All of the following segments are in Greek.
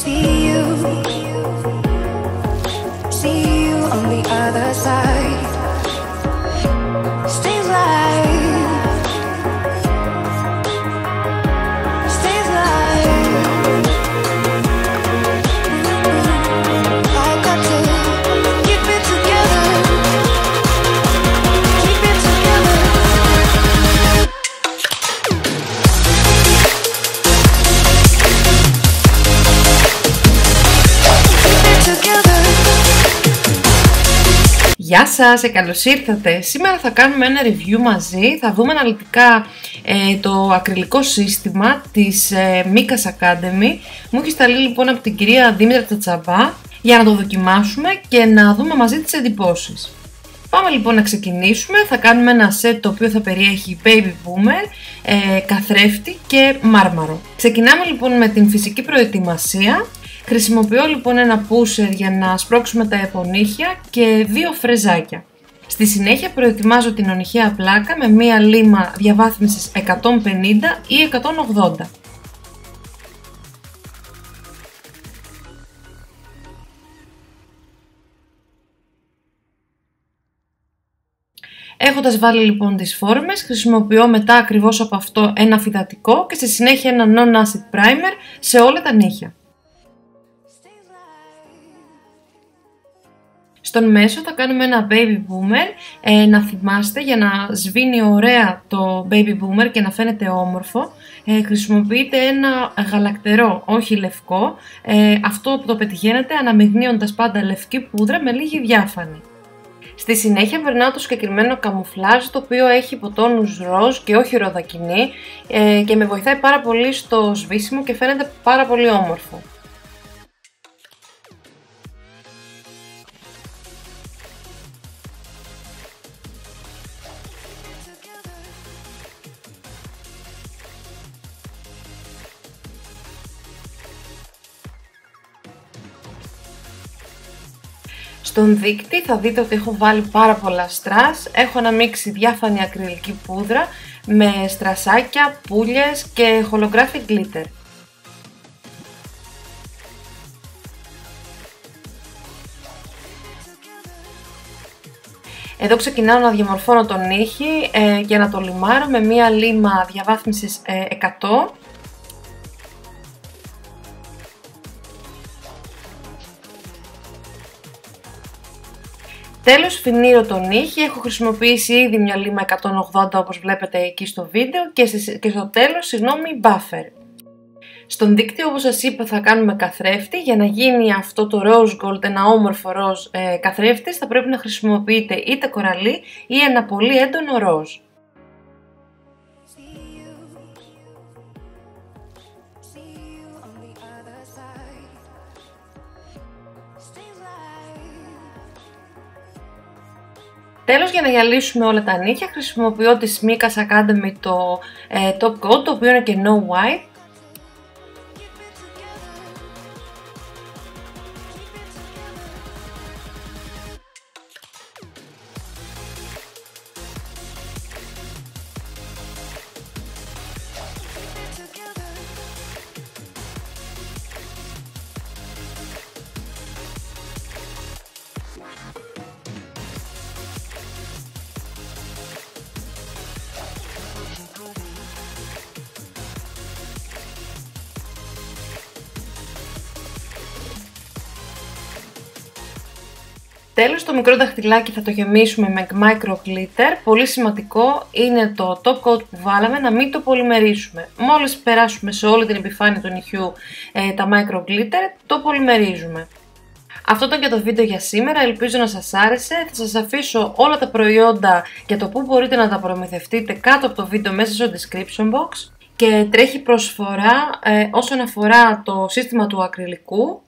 See you on the other side. Stay alive. Stay alive. I got to keep it together. Keep it together. Γεια σας, καλώς ήρθατε. Σήμερα θα κάνουμε ένα review μαζί, θα δούμε αναλυτικά το ακριλικό σύστημα της Mikas Academy. Μου έχει σταλεί λοιπόν από την κυρία Δήμητρα Τσατσαμπά για να το δοκιμάσουμε και να δούμε μαζί τις εντυπώσεις. Πάμε λοιπόν να ξεκινήσουμε, θα κάνουμε ένα set το οποίο θα περιέχει baby boomer, καθρέφτη και μάρμαρο. Ξεκινάμε λοιπόν με την φυσική προετοιμασία. Χρησιμοποιώ λοιπόν ένα pusher για να σπρώξουμε τα επονύχια και 2 φρεζάκια. Στη συνέχεια προετοιμάζω την ονυχαία πλάκα με μία λίμα διαβάθμισης 150 ή 180. Έχοντας βάλει λοιπόν τις φόρμες, χρησιμοποιώ μετά ακριβώς από αυτό ένα φυδατικό και στη συνέχεια ένα non-acid primer σε όλα τα νύχια. Στον μέσο θα κάνουμε ένα baby boomer, να θυμάστε για να σβήνει ωραία το baby boomer και να φαίνεται όμορφο, χρησιμοποιείτε ένα γαλακτερό, όχι λευκό, αυτό που το πετυχαίνετε αναμειγνύοντας πάντα λευκή πούδρα με λίγη διάφανη. Στη συνέχεια περνάω το συγκεκριμένο καμουφλάζ το οποίο έχει υποτόνους ροζ και όχι ροδακινή και με βοηθάει πάρα πολύ στο σβήσιμο και φαίνεται πάρα πολύ όμορφο. Στον δείκτη θα δείτε ότι έχω βάλει πάρα πολλά στρας, έχω αναμίξει διάφανη ακριλική πούδρα με στρασάκια, πουλιες και holographic glitter. Εδώ ξεκινάω να διαμορφώνω τον νύχι για να το λιμάρω με μία λίμα διαβάθμισης 100. Τέλος φινίρω τον νύχι, έχω χρησιμοποιήσει ήδη μια λίμα 180 όπως βλέπετε εκεί στο βίντεο και στο τέλος, buffer. Στον δείκτη όπως σας είπα θα κάνουμε καθρέφτη, για να γίνει αυτό το rose gold, ένα όμορφο ροζ καθρέφτης θα πρέπει να χρησιμοποιείτε είτε κοραλί ή ένα πολύ έντονο ροζ. Τέλος, για να γυαλίσουμε όλα τα νύχια χρησιμοποιώ τη Mikas Academy το top coat, το οποίο είναι και no white. Τέλος, το μικρό δαχτυλάκι θα το γεμίσουμε με micro glitter. Πολύ σημαντικό είναι το top coat που βάλαμε να μην το πολυμερίσουμε. Μόλις περάσουμε σε όλη την επιφάνεια του νυχιού τα micro glitter, το πολυμερίζουμε. Αυτό ήταν και το βίντεο για σήμερα, ελπίζω να σας άρεσε. Θα σας αφήσω όλα τα προϊόντα και το που μπορείτε να τα προμηθευτείτε κάτω από το βίντεο μέσα στο description box. Και τρέχει προσφορά όσον αφορά το σύστημα του ακριλικού.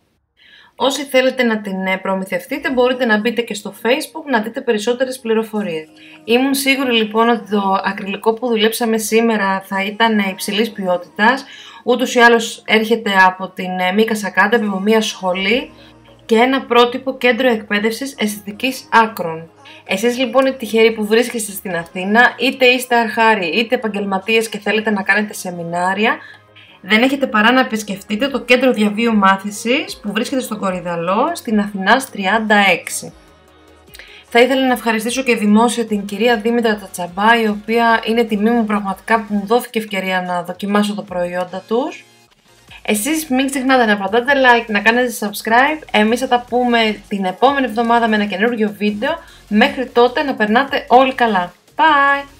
Όσοι θέλετε να την προμηθευτείτε μπορείτε να μπείτε και στο Facebook να δείτε περισσότερες πληροφορίες. Ήμουν σίγουρη λοιπόν ότι το ακριλικό που δουλέψαμε σήμερα θα ήταν υψηλής ποιότητας. Ούτως ή άλλως έρχεται από την Mikas Academy, από μια σχολή και ένα πρότυπο κέντρο εκπαίδευσης αισθητικής άκρων. Εσείς λοιπόν οι τυχεροί που βρίσκεστε στην Αθήνα, είτε είστε αρχάροι είτε επαγγελματίες και θέλετε να κάνετε σεμινάρια, Δεν έχετε παρά να επισκεφτείτε το κέντρο διαβίου μάθησης που βρίσκεται στον Κορυδαλό, στην Αθηνάς 36. Θα ήθελα να ευχαριστήσω και δημόσια την κυρία Δήμητρα Τατσαμπά, η οποία είναι τιμή μου πραγματικά που μου δόθηκε ευκαιρία να δοκιμάσω τα προϊόντα τους. Εσείς μην ξεχνάτε να πατάτε like, να κάνετε subscribe. Εμείς θα τα πούμε την επόμενη εβδομάδα με ένα καινούργιο βίντεο. Μέχρι τότε να περνάτε όλοι καλά. Bye!